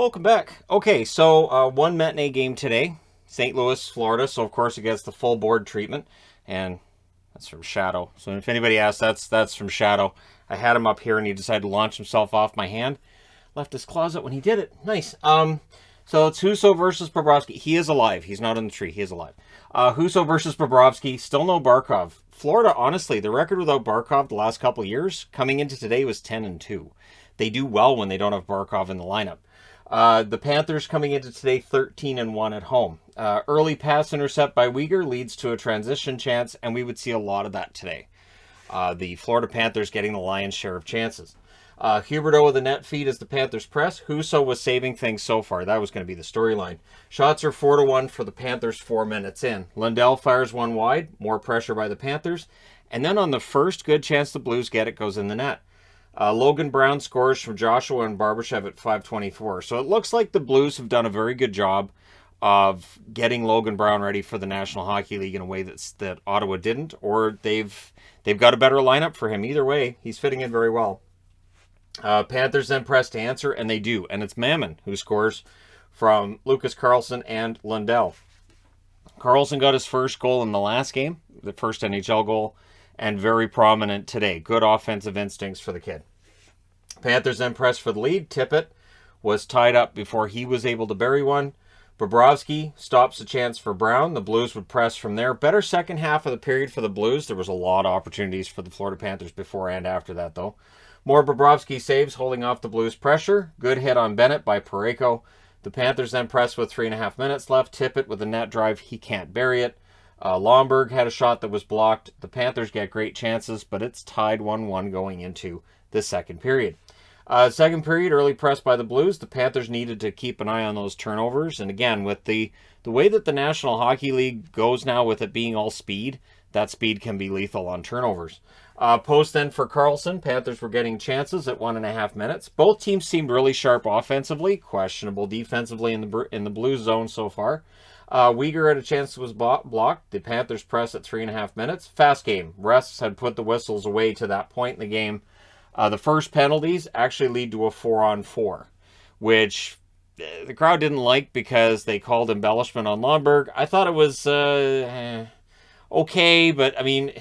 Welcome back. Okay, so one matinee game today. St. Louis, Florida. So, of course, it gets the full board treatment. And that's from Shadow. So, if anybody asks, that's from Shadow. I had him up here and he decided to launch himself off my hand. Left his closet when he did it. Nice. So, it's Husso versus Bobrovsky. He is alive. He's not in the tree. He is alive. Husso versus Bobrovsky. Still no Barkov. Florida, honestly, the record without Barkov the last couple of years, coming into today, was 10-2. They do well when they don't have Barkov in the lineup. The Panthers coming into today 13-1 at home. Early pass intercept by Uyghur leads to a transition chance, and we would see a lot of that today. The Florida Panthers getting the lion's share of chances. Huberdeau with a net feed as the Panthers press. Husso was saving things so far. That was going to be the storyline. Shots are 4-1 for the Panthers 4 minutes in. Lundell fires one wide. More pressure by the Panthers. And then on the first good chance the Blues get, it goes in the net. Logan Brown scores from Joshua and Barbashev at 5:24. So it looks like the Blues have done a very good job of getting Logan Brown ready for the National Hockey League in a way that Ottawa didn't, or they've got a better lineup for him. Either way, he's fitting in very well. Panthers then press to answer, and they do. And it's Mammon who scores from Lucas Carlson and Lundell. Carlson got his first goal in the last game, the first NHL goal, and very prominent today. Good offensive instincts for the kid. Panthers then press for the lead. Tippett was tied up before he was able to bury one. Bobrovsky stops a chance for Brown. The Blues would press from there. Better second half of the period for the Blues. There was a lot of opportunities for the Florida Panthers before and after that, though. More Bobrovsky saves, holding off the Blues' pressure. Good hit on Bennett by Parayko. The Panthers then press with 3.5 minutes left. Tippett with a net drive. He can't bury it. Lomberg had a shot that was blocked. The Panthers get great chances, but it's tied 1-1 going into the second period. Second period, early press by the Blues. The Panthers needed to keep an eye on those turnovers. And again, with the way that the National Hockey League goes now, with it being all speed, that speed can be lethal on turnovers. Post then for Carlson. Panthers were getting chances at 1.5 minutes. Both teams seemed really sharp offensively, questionable defensively in the Blues zone so far. Uyghur had a chance that was blocked. The Panthers press at 3.5 minutes. Fast game. Refs had put the whistles away to that point in the game. The first penalties actually lead to a 4-on-4, which the crowd didn't like because they called embellishment on Lomberg. I thought it was okay, but I mean,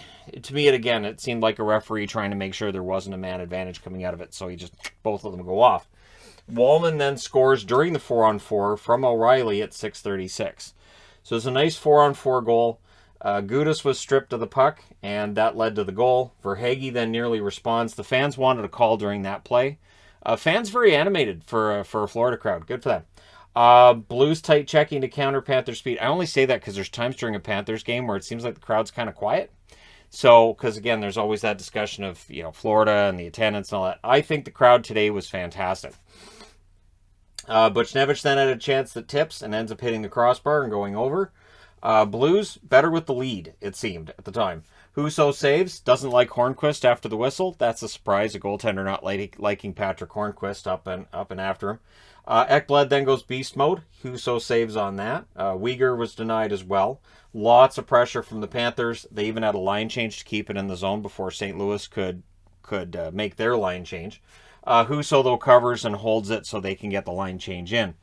to me, it seemed like a referee trying to make sure there wasn't a man advantage coming out of it, so both of them go off. Wallman then scores during the 4-on-4 from O'Reilly at 6:36. So it's a nice 4-on-4 goal. Gudas was stripped of the puck, and that led to the goal. Verhaeghe then nearly responds. The fans wanted a call during that play. Fans very animated for a Florida crowd. Good for them. Blues tight checking to counter Panthers speed. I only say that because there's times during a Panthers game where it seems like the crowd's kind of quiet. So, because again, there's always that discussion of, Florida and the attendance and all that. I think the crowd today was fantastic. Buchnevich then had a chance that tips and ends up hitting the crossbar and going over. Blues, better with the lead, it seemed, at the time. Husso saves, doesn't like Hornquist after the whistle. That's a surprise, a goaltender not liking Patrick Hornquist up and after him. Ekblad then goes beast mode. Husso saves on that. Uyghur was denied as well. Lots of pressure from the Panthers. They even had a line change to keep it in the zone before St. Louis could make their line change. Husso, though, covers and holds it so they can get the line change in.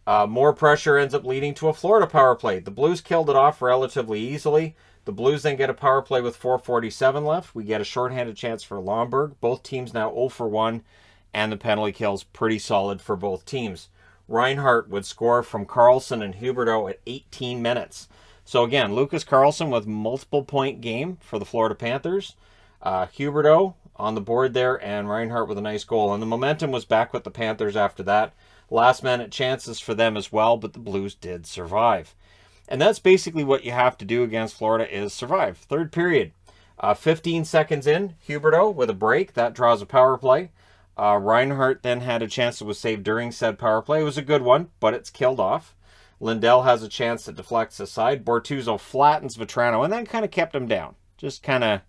More pressure ends up leading to a Florida power play. The Blues killed it off relatively easily. The Blues then get a power play with 4:47 left. We get a shorthanded chance for Lomberg. Both teams now 0-for-1, and the penalty kill's pretty solid for both teams. Reinhart would score from Carlson and Huberdeau at 18 minutes. So again, Lucas Carlson with multiple point game for the Florida Panthers. Huberdeau on the board there, and Reinhart with a nice goal. And the momentum was back with the Panthers after that. Last minute chances for them as well, but the Blues did survive. And that's basically what you have to do against Florida, is survive. Third period. 15 seconds in, Huberdeau with a break. That draws a power play. Reinhart then had a chance that was saved during said power play. It was a good one, but it's killed off. Lindell has a chance that deflects aside. Bortuzzo flattens Vetrano and then kind of kept him down. Just kind of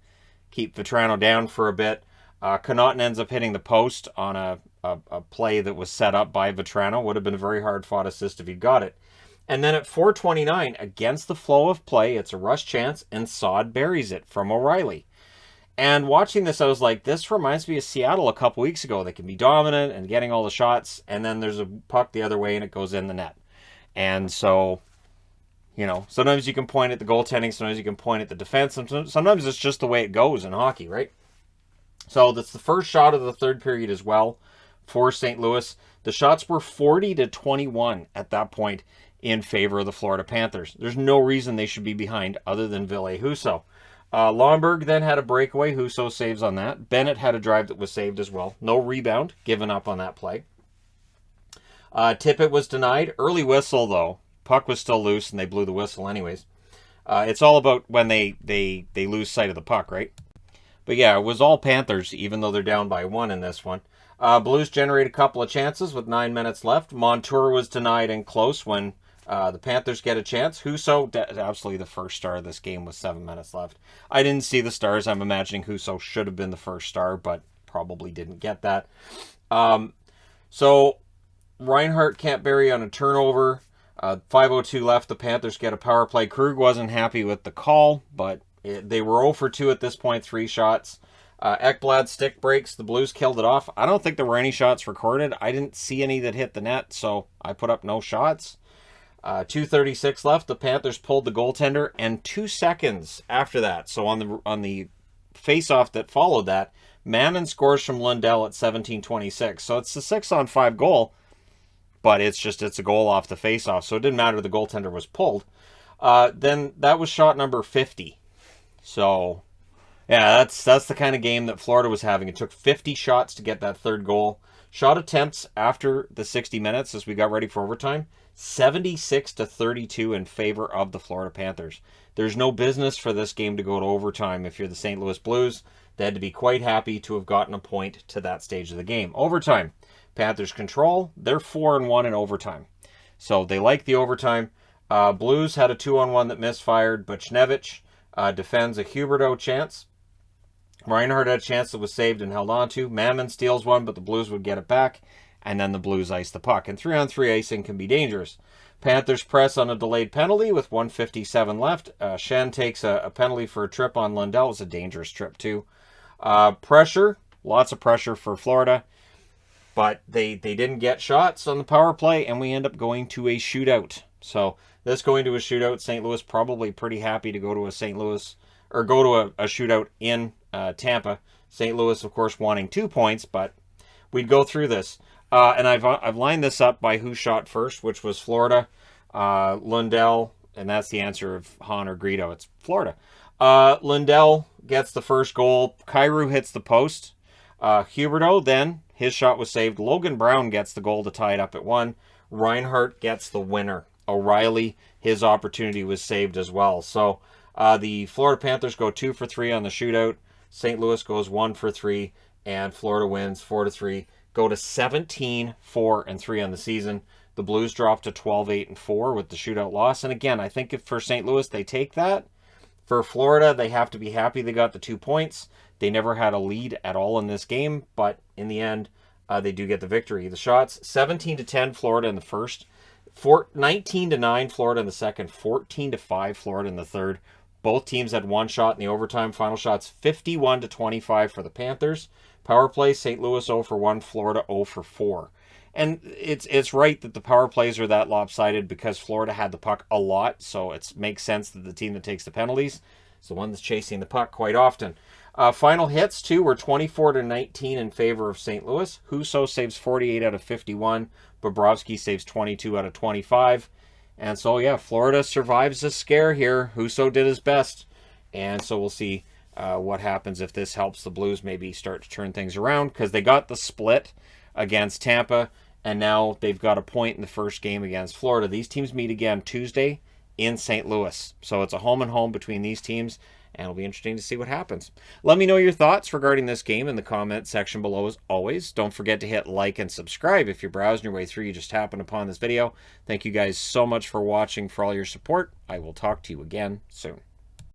keep Vetrano down for a bit. Connaughton ends up hitting the post on a play that was set up by Vetrano. Would have been a very hard-fought assist if he'd got it. And then at 4:29, against the flow of play, it's a rush chance, and Saad buries it from O'Reilly. And watching this, I was like, this reminds me of Seattle a couple weeks ago. They can be dominant and getting all the shots, and then there's a puck the other way and it goes in the net. And so, you know, sometimes you can point at the goaltending, sometimes you can point at the defense, sometimes it's just the way it goes in hockey, right? So that's the first shot of the third period as well for St. Louis. The shots were 40-21 at that point in favor of the Florida Panthers. There's no reason they should be behind other than Ville Husso. Lomberg then had a breakaway. Husso saves on that. Bennett had a drive that was saved as well. No rebound given up on that play. Tippett was denied. Early whistle, though. Puck was still loose, and they blew the whistle anyways. It's all about when they lose sight of the puck, right? But yeah, it was all Panthers, even though they're down by 1 in this one. Blues generate a couple of chances with 9 minutes left. Montour was denied and close when the Panthers get a chance. Husso, absolutely the first star of this game with 7 minutes left. I didn't see the stars. I'm imagining Husso should have been the first star, but probably didn't get that. So Reinhart can't bury on a turnover. 5:02 left. The Panthers get a power play. Krug wasn't happy with the call, but they were 0 for 2 at this point, 3 shots. Ekblad stick breaks. The Blues killed it off. I don't think there were any shots recorded. I didn't see any that hit the net, so I put up no shots. 2:36 left. The Panthers pulled the goaltender, and 2 seconds after that, so on the face-off that followed that, Mammon scores from Lundell at 17:26. So it's the 6-on-5 goal, but it's a goal off the face-off, so it didn't matter the goaltender was pulled. Then that was shot number 50. So, yeah, that's the kind of game that Florida was having. It took 50 shots to get that third goal. Shot attempts after the 60 minutes as we got ready for overtime, 76-32 in favor of the Florida Panthers. There's no business for this game to go to overtime if you're the St. Louis Blues. They had to be quite happy to have gotten a point to that stage of the game. Overtime. Panthers control. They're 4-1 in overtime. So they like the overtime. Blues had a 2-on-1 that misfired. Buchnevich defends a Huberdeau chance. Reinhart had a chance that was saved and held on to. Mammon steals one, but the Blues would get it back. And then the Blues ice the puck. And 3-on-3 icing can be dangerous. Panthers press on a delayed penalty with 1:57 left. Shen takes a penalty for a trip on Lundell. It was a dangerous trip too. Pressure. Lots of pressure for Florida. But they didn't get shots on the power play, and we end up going to a shootout. So this going to a shootout, St. Louis probably pretty happy to go to a shootout in Tampa. St. Louis, of course, wanting 2 points, but we'd go through this. And I've lined this up by who shot first, which was Florida, Lundell, and that's the answer of Hahn or Greedo. It's Florida. Lundell gets the first goal. Kyrou hits the post. Huberdeau then. His shot was saved. Logan Brown gets the goal to tie it up at 1. Reinhart gets the winner. O'Reilly, his opportunity was saved as well. So the Florida Panthers go 2 for 3 on the shootout. St. Louis goes 1 for 3, and Florida wins 4-3. Go to 17-4-3 on the season. The Blues drop to 12-8-4 with the shootout loss. And again, I think if for St. Louis they take that, for Florida they have to be happy they got the 2 points. They never had a lead at all in this game, but in the end, they do get the victory. The shots, 17-10 Florida in the first, 19-9 Florida in the second, 14-5 Florida in the third. Both teams had 1 shot in the overtime. Final shots, 51-25 for the Panthers. Power play, St. Louis 0 for 1, Florida 0 for 4. And it's right that the power plays are that lopsided because Florida had the puck a lot, so it makes sense that the team that takes the penalties is the one that's chasing the puck quite often. Final hits, too, were 24-19 in favor of St. Louis. Husso saves 48 out of 51. Bobrovsky saves 22 out of 25. And so, yeah, Florida survives the scare here. Husso did his best. And so we'll see what happens if this helps the Blues maybe start to turn things around, because they got the split against Tampa, and now they've got a point in the first game against Florida. These teams meet again Tuesday in St. Louis. So it's a home and home between these teams, and it'll be interesting to see what happens. Let me know your thoughts regarding this game in the comment section below as always. Don't forget to hit like and subscribe if you're browsing your way through, you just happened upon this video. Thank you guys so much for watching, for all your support. I will talk to you again soon.